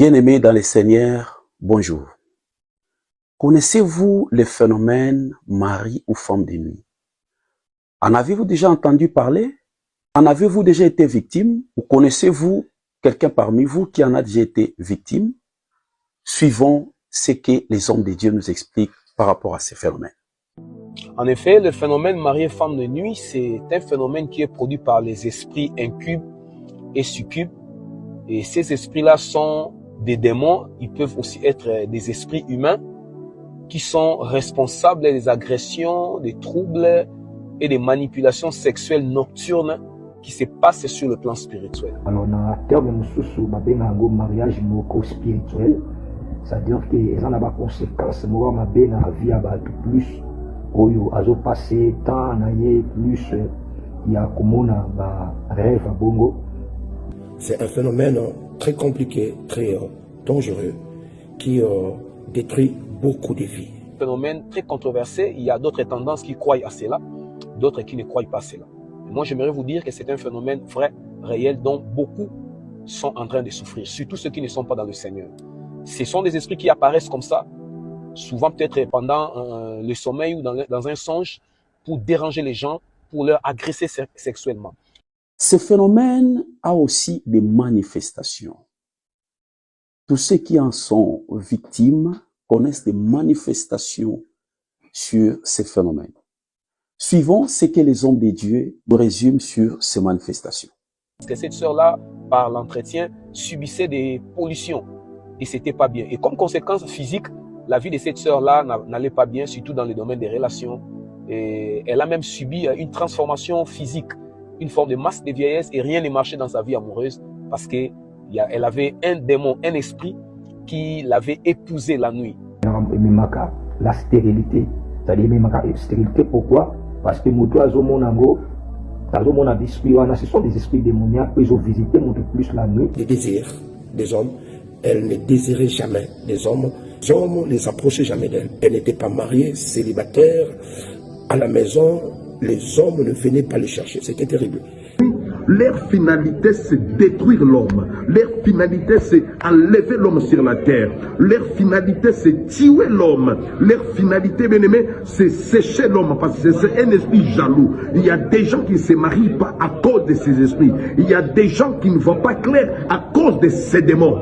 Bien-aimés dans le Seigneur, bonjour. Connaissez-vous le phénomène mari ou femme de nuit? En avez-vous déjà entendu parler? En avez-vous déjà été victime? Ou connaissez-vous quelqu'un parmi vous qui en a déjà été victime? Suivons ce que les hommes de Dieu nous expliquent par rapport à ces phénomènes. En effet, le phénomène mari et femme de nuit, c'est un phénomène qui est produit par les esprits incubes et succubes. Et ces esprits-là sont des démons, ils peuvent aussi être des esprits humains qui sont responsables des agressions, des troubles et des manipulations sexuelles nocturnes qui se passent sur le plan spirituel. Alors, dans le terme de mariage spirituel, c'est-à-dire que ça a des conséquences dans la vie plus, où ils ont passé temps, plus, il y a comme un rêve à bongo. C'est un phénomène très compliqué, très dangereux, qui détruit beaucoup de vies. Un phénomène très controversé, il y a d'autres tendances qui croient à cela, d'autres qui ne croient pas à cela. Moi, j'aimerais vous dire que c'est un phénomène vrai, réel, dont beaucoup sont en train de souffrir, surtout ceux qui ne sont pas dans le Seigneur. Ce sont des esprits qui apparaissent comme ça, souvent peut-être pendant le sommeil ou dans un songe, pour déranger les gens, pour leur agresser sexuellement. Ce phénomène a aussi des manifestations. Tous ceux qui en sont victimes connaissent des manifestations sur ces phénomènes. Suivons ce que les hommes de Dieu nous résument sur ces manifestations. Parce que cette sœur-là, par l'entretien, subissait des pollutions et c'était pas bien. Et comme conséquence physique, la vie de cette sœur-là n'allait pas bien, surtout dans le domaine des relations. Et elle a même subi une transformation physique, une forme de masse de vieillesse, et rien ne marchait dans sa vie amoureuse parce qu'elle avait un démon, un esprit qui l'avait épousée la nuit. La stérilité, c'est-à-dire la stérilité, pourquoi? Parce que ce sont des esprits démoniaques, ils ont visité plus la nuit. Les désirs des hommes, elle ne désirait jamais des hommes. Les hommes ne les approchaient jamais d'elle. Elle n'était pas mariée, célibataire, à la maison. Les hommes ne venaient pas les chercher. C'était terrible. Leur finalité, c'est détruire l'homme. Leur finalité, c'est enlever l'homme sur la terre. Leur finalité, c'est tuer l'homme. Leur finalité, bien aimé, c'est sécher l'homme parce que c'est un esprit jaloux. Il y a des gens qui ne se marient pas à cause de ces esprits. Il y a des gens qui ne voient pas clair à cause de ces démons.